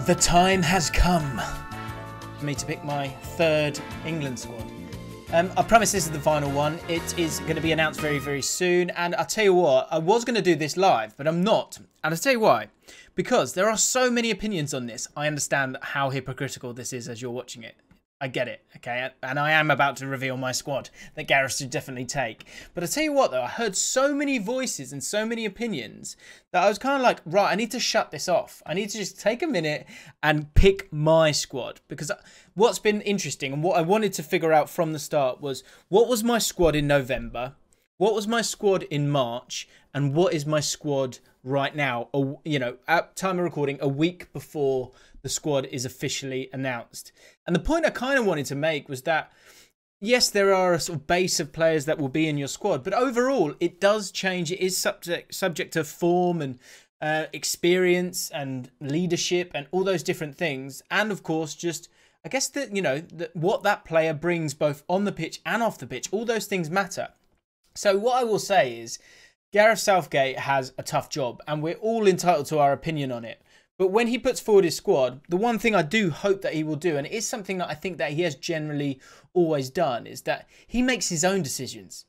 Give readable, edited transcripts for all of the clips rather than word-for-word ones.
The time has come for me to pick my third England squad. I promise this is the final one. It is going to be announced very, very soon. And I'll tell you what, I was going to do this live, but I'm not. And I'll tell you why. Because there are so many opinions on this. I understand how hypocritical this is as you're watching it. I get it, okay? And I am about to reveal my squad that Gareth should definitely take. But I tell you what, though, I heard so many voices and so many opinions that I was kind of like, right, I need to shut this off. I need to just take a minute and pick my squad. Because what's been interesting and what I wanted to figure out from the start was, what was my squad in November? What was my squad in March? And what is my squad right now? You know, at time of recording, a week before the squad is officially announced. And the point I kind of wanted to make was that, yes, there are a sort of base of players that will be in your squad, but overall it does change. It is subject to form and experience and leadership and all those different things. And of course, just, I guess that, you know, what that player brings both on the pitch and off the pitch, all those things matter. So what I will say is Gareth Southgate has a tough job and we're all entitled to our opinion on it. But when he puts forward his squad, the one thing I do hope that he will do, and it is something that I think that he has generally always done, is that he makes his own decisions.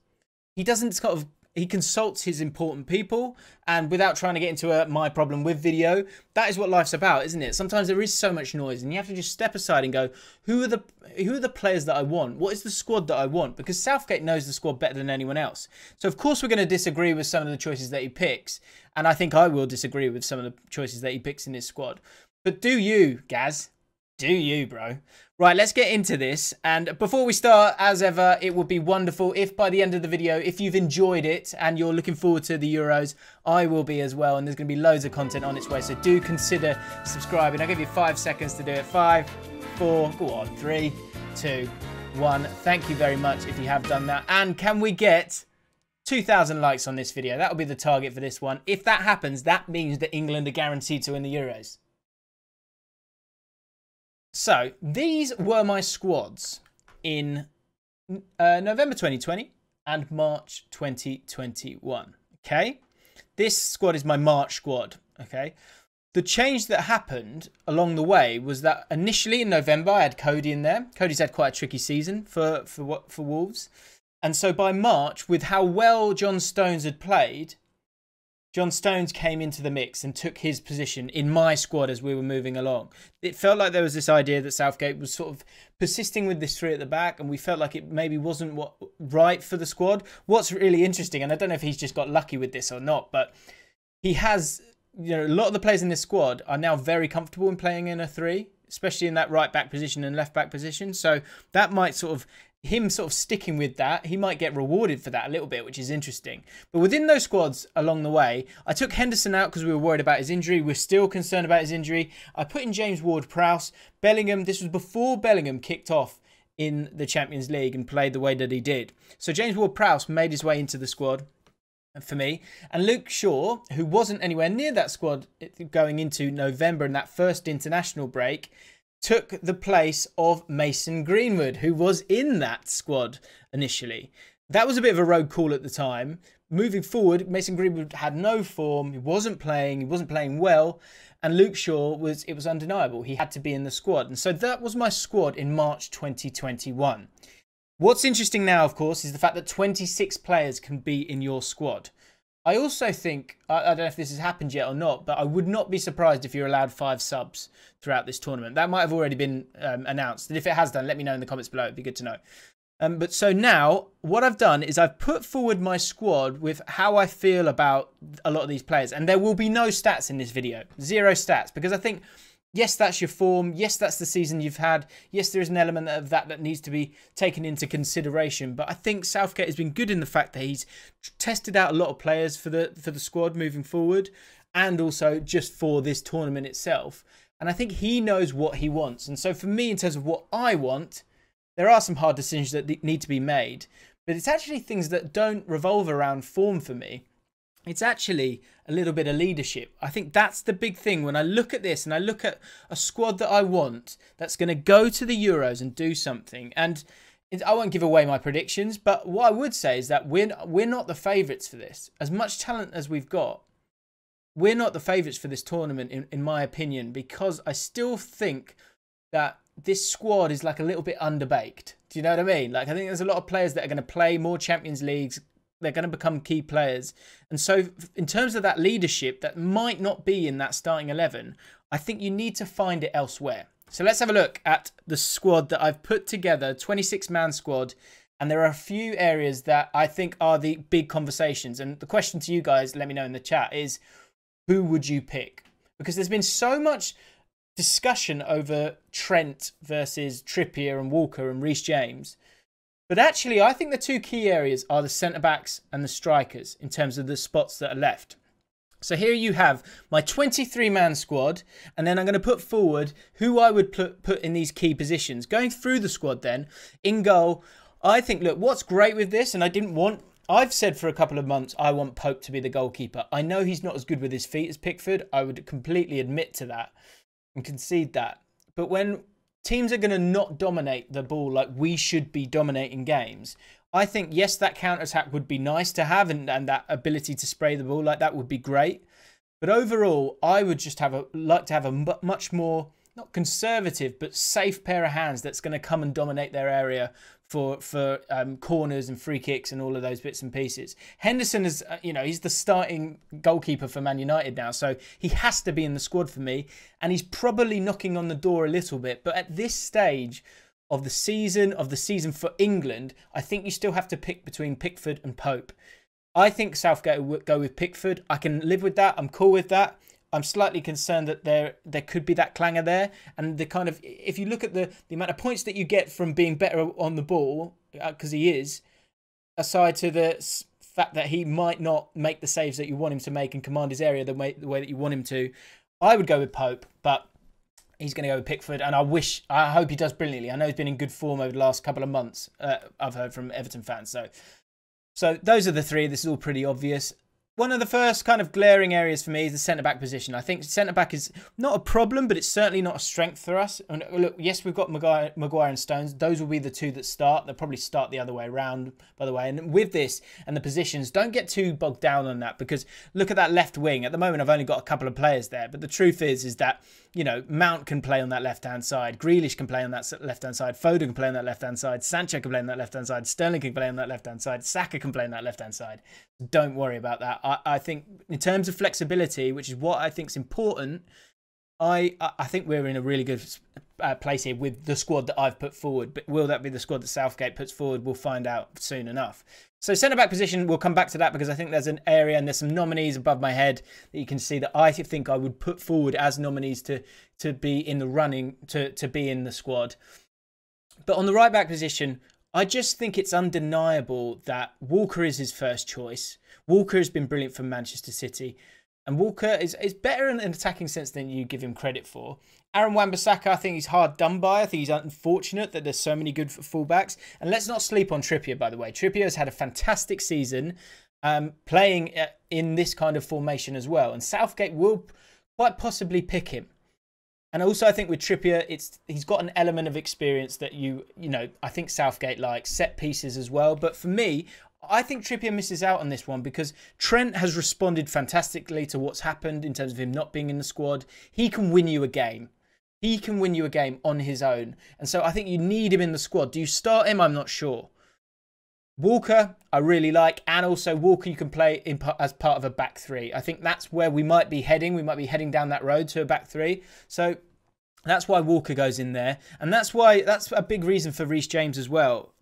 He doesn't sort of, he consults his important people, and without trying to get into a my problem with video, that is what life's about, isn't it? Sometimes there is so much noise and you have to just step aside and go, who are the players that I want? What is the squad that I want? Because Southgate knows the squad better than anyone else. So of course we're going to disagree with some of the choices that he picks, and I think I will disagree with some of the choices that he picks in his squad. But do you, Gaz? Do you, bro? Right, let's get into this. And before we start, as ever, it would be wonderful if by the end of the video, if you've enjoyed it and you're looking forward to the Euros, I will be as well. And there's going to be loads of content on its way. So do consider subscribing. I'll give you 5 seconds to do it. 5, 4, go on, 3, 2, 1. Thank you very much if you have done that. And can we get 2,000 likes on this video? That will be the target for this one. If that happens, that means that England are guaranteed to win the Euros. So, these were my squads in November 2020 and March 2021, okay? This squad is my March squad, okay? The change that happened along the way was that initially in November, I had Cody in there. Cody's had quite a tricky season for Wolves. And so by March, with how well John Stones had played, John Stones came into the mix and took his position in my squad as we were moving along. It felt like there was this idea that Southgate was sort of persisting with this three at the back, and we felt like it maybe wasn't right for the squad. What's really interesting, and I don't know if he's just got lucky with this or not, but he has, you know, a lot of the players in this squad are now very comfortable in playing in a three, especially in that right back position and left back position. So that might sort of, him sort of sticking with that, he might get rewarded for that a little bit, which is interesting. But within those squads along the way, I took Henderson out because we were worried about his injury. We're still concerned about his injury. I put in James Ward-Prowse. Bellingham, this was before Bellingham kicked off in the Champions League and played the way that he did. So James Ward-Prowse made his way into the squad for me. And Luke Shaw, who wasn't anywhere near that squad going into November in that first international break, took the place of Mason Greenwood, who was in that squad initially. That was a bit of a rogue call at the time. Moving forward, Mason Greenwood had no form. He wasn't playing well. And Luke Shaw, it was undeniable. He had to be in the squad. And so that was my squad in March 2021. What's interesting now, of course, is the fact that 26 players can be in your squad. I also think, I don't know if this has happened yet or not, but I would not be surprised if you're allowed 5 subs throughout this tournament. That might have already been announced. And if it has done, let me know in the comments below. It'd be good to know. But so now, what I've done is I've put forward my squad with how I feel about a lot of these players. And there will be no stats in this video. 0 stats. Because I think, yes, that's your form. Yes, that's the season you've had. Yes, there is an element of that needs to be taken into consideration. But I think Southgate has been good in the fact that he's tested out a lot of players for the squad moving forward, and also just for this tournament itself. And I think he knows what he wants. And so for me, in terms of what I want, there are some hard decisions that need to be made. But it's actually things that don't revolve around form for me. It's actually a little bit of leadership. I think that's the big thing. When I look at this and I look at a squad that I want that's going to go to the Euros and do something. And I won't give away my predictions, but what I would say is that we're not the favourites for this. As much talent as we've got, we're not the favourites for this tournament, in my opinion, because I still think that this squad is like a little bit underbaked. Do you know what I mean? Like, I think there's a lot of players that are going to play more Champions Leagues. They're going to become key players. And so in terms of that leadership that might not be in that starting 11, I think you need to find it elsewhere. So let's have a look at the squad that I've put together, 26-man squad. And there are a few areas that I think are the big conversations. And the question to you guys, let me know in the chat, is who would you pick? Because there's been so much discussion over Trent versus Trippier and Walker and Rhys James. But actually, I think the two key areas are the centre-backs and the strikers in terms of the spots that are left. So here you have my 23-man squad, and then I'm going to put forward who I would put in these key positions. Going through the squad then, in goal, I think, look, what's great with this, and I've said for a couple of months, I want Pope to be the goalkeeper. I know he's not as good with his feet as Pickford. I would completely admit to that and concede that. But when teams are going to not dominate the ball like we should be dominating games, I think, yes, that counter-attack would be nice to have, and that ability to spray the ball like that would be great. But overall, I would just like to have a much more, not conservative, but safe pair of hands that's going to come and dominate their area for corners and free kicks and all of those bits and pieces. Henderson is, he's the starting goalkeeper for Man United now, so he has to be in the squad for me, and he's probably knocking on the door a little bit. But at this stage of the season for England, I think you still have to pick between Pickford and Pope. I think Southgate will go with Pickford. I can live with that. I'm cool with that. I'm slightly concerned that there could be that clangor there, and the kind of, if you look at the amount of points that you get from being better on the ball, because he is, aside to the fact that he might not make the saves that you want him to make and command his area the way that you want him to, I would go with Pope, but he's going to go with Pickford, and I hope he does brilliantly. I know he's been in good form over the last couple of months. I've heard from Everton fans, so those are the three. This is all pretty obvious. One of the first kind of glaring areas for me is the centre-back position. I think centre-back is not a problem, but it's certainly not a strength for us. And look, yes, we've got Maguire and Stones. Those will be the two that start. They'll probably start the other way around, by the way. And with this and the positions, don't get too bogged down on that, because look at that left wing. At the moment, I've only got a couple of players there. But the truth is that, Mount can play on that left-hand side. Grealish can play on that left-hand side. Foden can play on that left-hand side. Sancho can play on that left-hand side. Sterling can play on that left-hand side. Saka can play on that left-hand side. Don't worry about that. I think in terms of flexibility, which is what I think is important, I think we're in a really good place here with the squad that I've put forward. But will that be the squad that Southgate puts forward? We'll find out soon enough. So centre-back position, we'll come back to that, because I think there's an area and there's some nominees above my head that you can see that I think I would put forward as nominees to be in the running, to be in the squad. But on the right-back position, I just think it's undeniable that Walker is his first choice. Walker has been brilliant for Manchester City. And Walker is better in an attacking sense than you give him credit for. Aaron Wan-Bissaka, I think he's hard done by. I think he's unfortunate that there's so many good fullbacks. And let's not sleep on Trippier, by the way. Trippier has had a fantastic season playing in this kind of formation as well. And Southgate will quite possibly pick him. And also, I think with Trippier, he's got an element of experience that I think Southgate likes, set pieces as well. But for me, I think Trippier misses out on this one, because Trent has responded fantastically to what's happened in terms of him not being in the squad. He can win you a game. He can win you a game on his own. And so I think you need him in the squad. Do you start him? I'm not sure. Walker, I really like. And also Walker, you can play as part of a back three. I think that's where we might be heading. We might be heading down that road to a back three. So that's why Walker goes in there. And that's a big reason for Rhys James as well.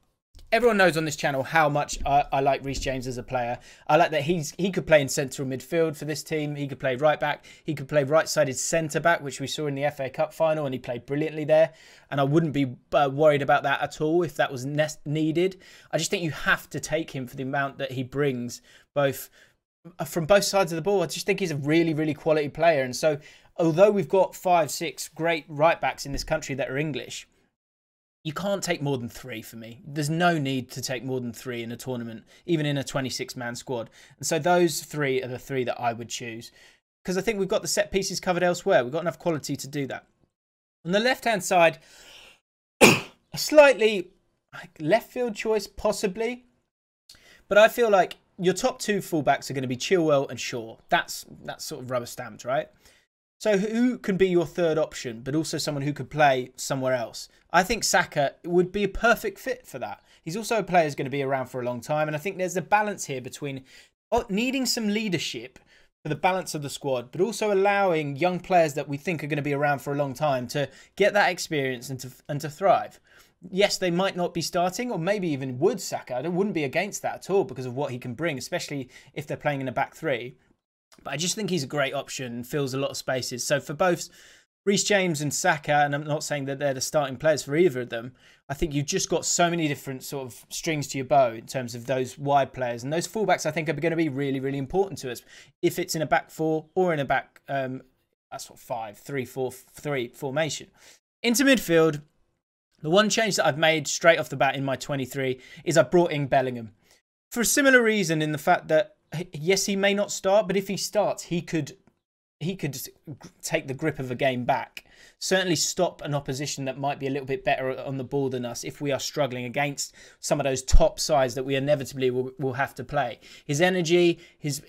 Everyone knows on this channel how much I like Rhys James as a player. I like that he could play in central midfield for this team. He could play right back. He could play right-sided centre-back, which we saw in the FA Cup final, and he played brilliantly there. And I wouldn't be worried about that at all if that was needed. I just think you have to take him for the amount that he brings, from both sides of the ball. I just think he's a really, really quality player. And so, although we've got 5, 6 great right-backs in this country that are English, you can't take more than 3 for me. There's no need to take more than 3 in a tournament, even in a 26-man squad. And so those 3 are the 3 that I would choose, because I think we've got the set pieces covered elsewhere. We've got enough quality to do that. On the left-hand side, a slightly left field choice, possibly. But I feel like your top two fullbacks are going to be Chilwell and Shaw. That's sort of rubber stamped, right? So who can be your third option, but also someone who could play somewhere else? I think Saka would be a perfect fit for that. He's also a player who's going to be around for a long time. And I think there's a balance here between needing some leadership for the balance of the squad, but also allowing young players that we think are going to be around for a long time to get that experience and to thrive. Yes, they might not be starting, or maybe even would Saka. I wouldn't be against that at all because of what he can bring, especially if they're playing in a back three. But I just think he's a great option and fills a lot of spaces. So for both Rhys James and Saka, and I'm not saying that they're the starting players for either of them, I think you've just got so many different sort of strings to your bow in terms of those wide players. And those fullbacks, I think, are going to be really, really important to us. If it's in a back four or in a back, that's what, 5-3-4-3 formation. Into midfield, the one change that I've made straight off the bat in my 23 is I brought in Bellingham. For a similar reason, in the fact that, yes, he may not start, but if he starts, he could take the grip of a game back. Certainly stop an opposition that might be a little bit better on the ball than us if we are struggling against some of those top sides that we inevitably will have to play. His energy, his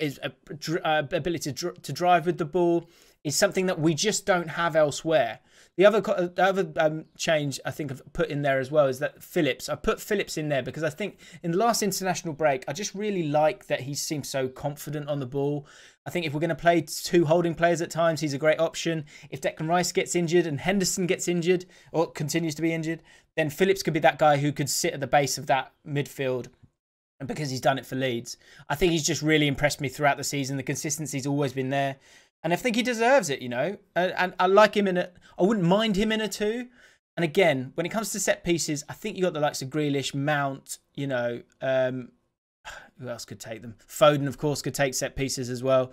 ability to drive with the ball is something that we just don't have elsewhere. The other change I think I've put in there as well is that Phillips. I put Phillips in there because I think in the last international break, I just really like that he seems so confident on the ball. I think if we're going to play two holding players at times, he's a great option. If Declan Rice gets injured and Henderson gets injured or continues to be injured, then Phillips could be that guy who could sit at the base of that midfield. And because he's done it for Leeds, I think he's just really impressed me throughout the season. The consistency's always been there. And I think he deserves it, you know. And I like him I wouldn't mind him in a 2. And again, when it comes to set pieces, I think you got the likes of Grealish, Mount, you know, who else could take them? Foden, of course, could take set pieces as well.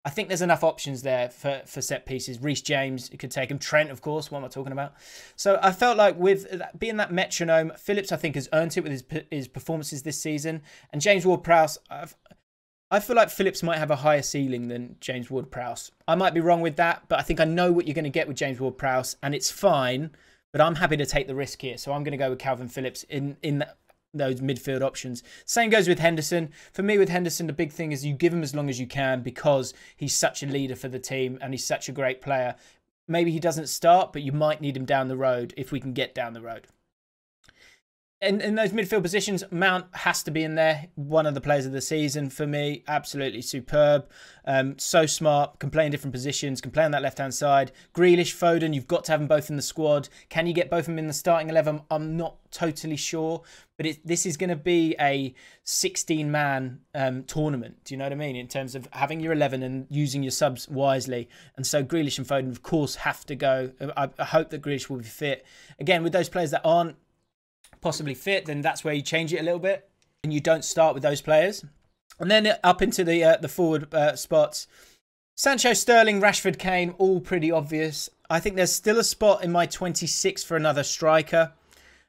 I think there's enough options there for set pieces. Rhys James could take him. Trent, of course, what am I talking about? So I felt like with being that metronome, Phillips, I think, has earned it with his performances this season. And James Ward-Prowse, I feel like Phillips might have a higher ceiling than James Ward-Prowse. I might be wrong with that, but I think I know what you're going to get with James Ward-Prowse, and it's fine, but I'm happy to take the risk here. So I'm going to go with Calvin Phillips in those midfield options. Same goes with Henderson. For me, with Henderson, the big thing is you give him as long as you can because he's such a leader for the team and he's such a great player. Maybe he doesn't start, but you might need him down the road if we can get down the road. In those midfield positions, Mount has to be in there. One of the players of the season for me. Absolutely superb. So smart. Can play in different positions. Can play on that left-hand side. Grealish, Foden, you've got to have them both in the squad. Can you get both of them in the starting 11? I'm not totally sure. But this is going to be a 16-man tournament. Do you know what I mean? In terms of having your 11 and using your subs wisely. And so Grealish and Foden, of course, have to go. I hope that Grealish will be fit. Again, with those players that aren't possibly fit, then that's where you change it a little bit and you don't start with those players. And then up into the forward spots, Sancho, Sterling, Rashford, Kane, all pretty obvious. I think there's still a spot in my 26 for another striker,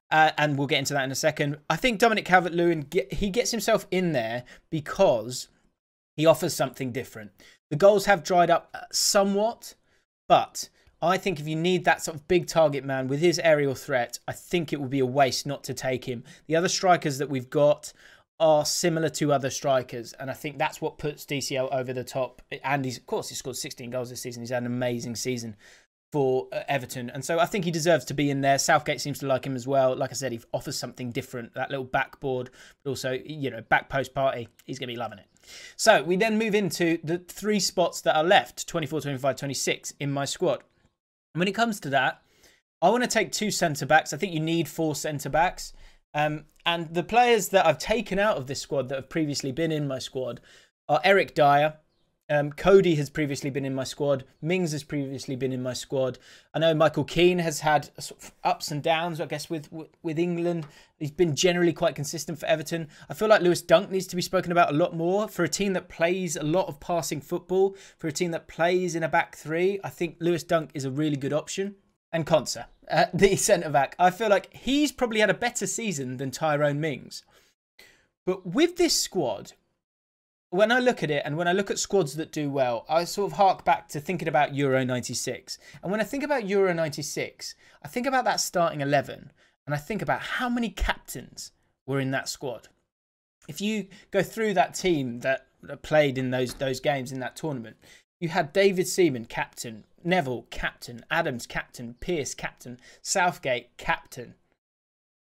and we'll get into that in a second. I think Dominic Calvert-Lewin, he gets himself in there because he offers something different. The goals have dried up somewhat, but I think if you need that sort of big target man with his aerial threat, I think it would be a waste not to take him. The other strikers that we've got are similar to other strikers, and I think that's what puts DCL over the top. And of course, he scored 16 goals this season. He's had an amazing season for Everton, and so I think he deserves to be in there. Southgate seems to like him as well. Like I said, he offers something different, that little backboard, but also, you know, back post party. He's going to be loving it. So we then move into the 3 spots that are left, 24, 25, 26 in my squad. And when it comes to that, I want to take 2 centre-backs. I think you need 4 centre-backs. And the players that I've taken out of this squad that have previously been in my squad are Eric Dyer. Cody has previously been in my squad. Mings has previously been in my squad. I know Michael Keane has had sort of ups and downs, I guess, with England. He's been generally quite consistent for Everton. I feel like Lewis Dunk needs to be spoken about a lot more. For a team that plays a lot of passing football, for a team that plays in a back 3, I think Lewis Dunk is a really good option. And Konsa, the centre-back. I feel like he's probably had a better season than Tyrone Mings. But with this squad, when I look at it and when I look at squads that do well, I sort of hark back to thinking about Euro 96. And when I think about Euro 96, I think about that starting 11 and I think about how many captains were in that squad. if you go through that team that played in those games in that tournament, you had David Seaman, captain, Neville, captain, Adams, captain, Pearce, captain, Southgate, captain,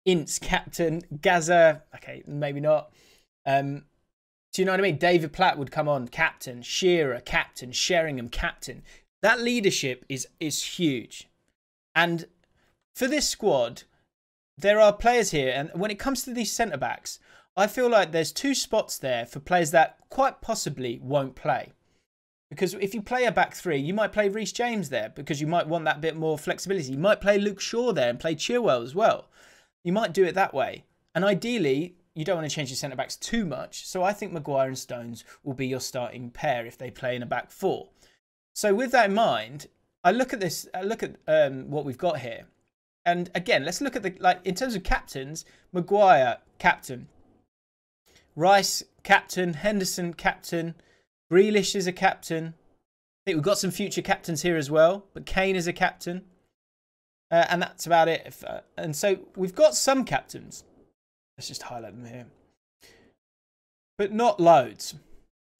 Ince, captain, Gaza, okay, maybe not. Do you know what I mean? David Platt would come on, captain, Shearer, captain, Sheringham, captain. That leadership is huge. And for this squad, there are players here, and when it comes to these centre-backs, I feel like there's 2 spots there for players that quite possibly won't play. Because if you play a back 3, you might play Rhys James there because you might want that bit more flexibility. You might play Luke Shaw there and play Chilwell as well. You might do it that way. And ideally, you don't want to change your centre-backs too much. So I think Maguire and Stones will be your starting pair if they play in a back 4. So with that in mind, I look at this. I look at what we've got here. And again, let's look at in terms of captains, Maguire, captain. Rice, captain. Henderson, captain. Grealish is a captain. I think we've got some future captains here as well. But Kane is a captain. And that's about it. And so we've got some captains. Let's just highlight them here. But not loads.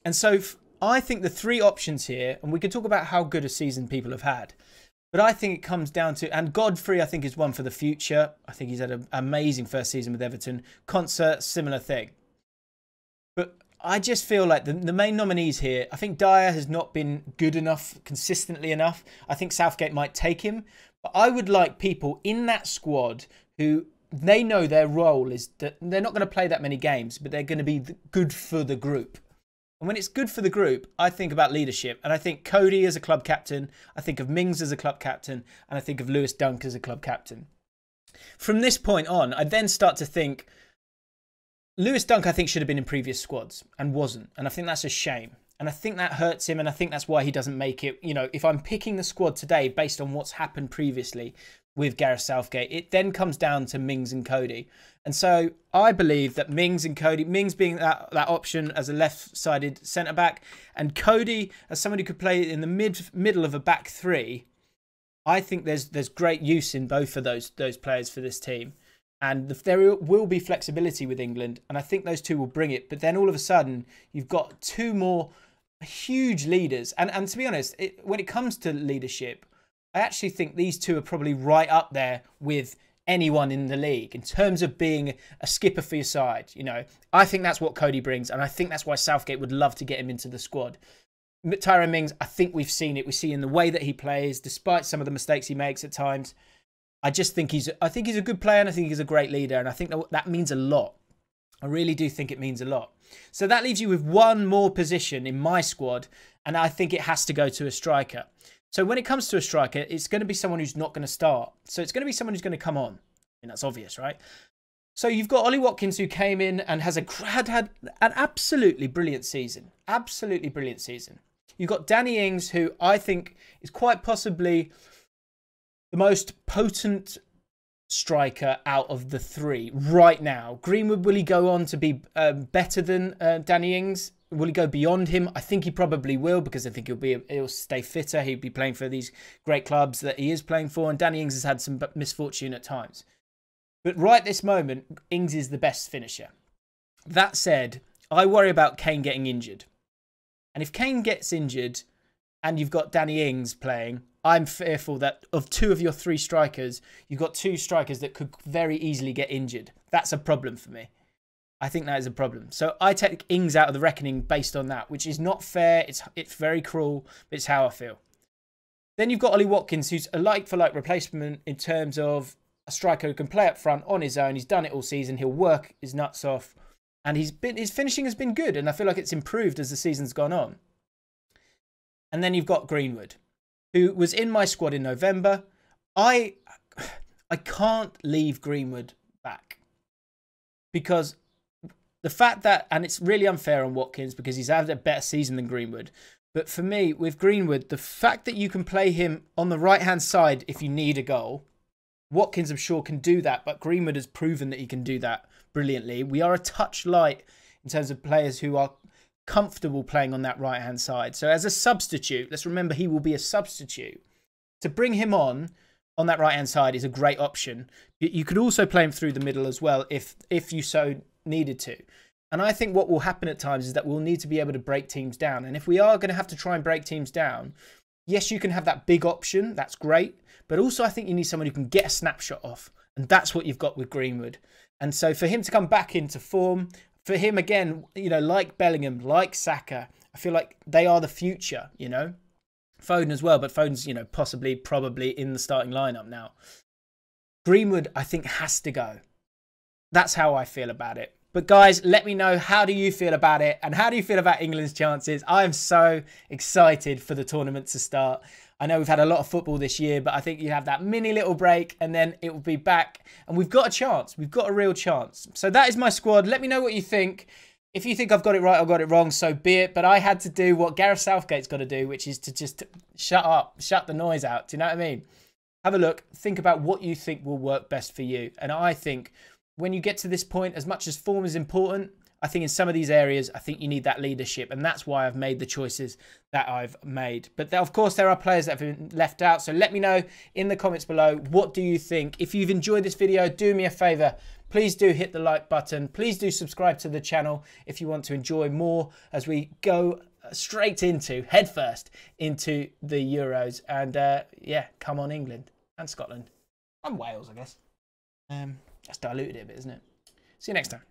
And so I think the 3 options here, and we can talk about how good a season people have had. But I think it comes down to, and Godfrey I think is one for the future. I think he's had an amazing first season with Everton. Concert, similar thing. But I just feel like the main nominees here, I think Dyer has not been good enough, consistently enough. I think Southgate might take him. But I would like people in that squad who they know their role is that they're not going to play that many games, but they're going to be good for the group. And when it's good for the group, I think about leadership. And I think Cody as a club captain, I think of Mings as a club captain, and I think of Lewis Dunk as a club captain. From this point on, I then start to think Lewis Dunk, I think, should have been in previous squads and wasn't. And I think that's a shame. And I think that hurts him. And I think that's why he doesn't make it. You know, if I'm picking the squad today based on what's happened previously with Gareth Southgate, it then comes down to Mings and Cody. And so I believe that Mings and Cody, Mings being that option as a left-sided centre-back, and Cody as someone who could play in the middle of a back 3, I think there's great use in both of those players for this team. And there will be flexibility with England, and I think those 2 will bring it. But then all of a sudden, you've got 2 more huge leaders. And to be honest, when it comes to leadership, I actually think these 2 are probably right up there with anyone in the league in terms of being a skipper for your side. You know, I think that's what Cody brings, and I think that's why Southgate would love to get him into the squad. Tyrone Mings, I think we've seen it. We see in the way that he plays, despite some of the mistakes he makes at times. I think he's a good player, and I think he's a great leader, and I think that means a lot. I really do think it means a lot. So that leaves you with 1 more position in my squad, and I think it has to go to a striker. So when it comes to a striker, it's going to be someone who's not going to start. So it's going to be someone who's going to come on. And that's obvious, right? So you've got Ollie Watkins, who came in and had an absolutely brilliant season. Absolutely brilliant season. You've got Danny Ings, who I think is quite possibly the most potent striker out of the 3 right now. Greenwood, will he go on to be better than Danny Ings? Will he go beyond him? I think he probably will, because I think he'll stay fitter. He'll be playing for these great clubs that he is playing for, and Danny Ings has had some misfortune at times. But right this moment, Ings is the best finisher. That said, I worry about Kane getting injured. And if Kane gets injured and you've got Danny Ings playing, I'm fearful that of 2 of your 3 strikers, you've got 2 strikers that could very easily get injured. That's a problem for me. I think that is a problem. So I take Ings out of the reckoning based on that, which is not fair. It's very cruel, but it's how I feel. Then you've got Ollie Watkins, who's a like-for-like replacement in terms of a striker who can play up front on his own. He's done it all season. He'll work his nuts off. And his finishing has been good, and I feel like it's improved as the season's gone on. And then you've got Greenwood, who was in my squad in November. I can't leave Greenwood back, because the fact that, and it's really unfair on Watkins because he's had a better season than Greenwood. But for me, with Greenwood, the fact that you can play him on the right-hand side if you need a goal, Watkins, I'm sure, can do that. But Greenwood has proven that he can do that brilliantly. We are a touch light in terms of players who are comfortable playing on that right-hand side. So as a substitute, let's remember he will be a substitute. To bring him on that right-hand side is a great option. You could also play him through the middle as well if you so needed to. And I think what will happen at times is that we'll need to be able to break teams down. And if we are going to have to try and break teams down, yes, you can have that big option. That's great. But also I think you need someone who can get a snapshot off. And that's what you've got with Greenwood. And so for him to come back into form, for him again, you know, like Bellingham, like Saka, I feel like they are the future, you know. Foden as well, but Foden's, you know, possibly, probably in the starting lineup now. Greenwood, I think, has to go. That's how I feel about it. But guys, let me know, how do you feel about it? And how do you feel about England's chances? I am so excited for the tournament to start. I know we've had a lot of football this year, but I think you have that mini little break and then it will be back. And we've got a chance. We've got a real chance. So that is my squad. Let me know what you think. If you think I've got it right or got it wrong, so be it. But I had to do what Gareth Southgate's got to do, which is to just shut up, shut the noise out. Do you know what I mean? Have a look. Think about what you think will work best for you. And I think when you get to this point, as much as form is important, I think in some of these areas, I think you need that leadership. And that's why I've made the choices that I've made. But of course, there are players that have been left out. So let me know in the comments below, what do you think? If you've enjoyed this video, do me a favor. Please do hit the like button. Please do subscribe to the channel if you want to enjoy more as we go straight into, headfirst, into the Euros. And yeah, come on England and Scotland. And Wales, I guess. That's diluted it a bit, isn't it? See you next time.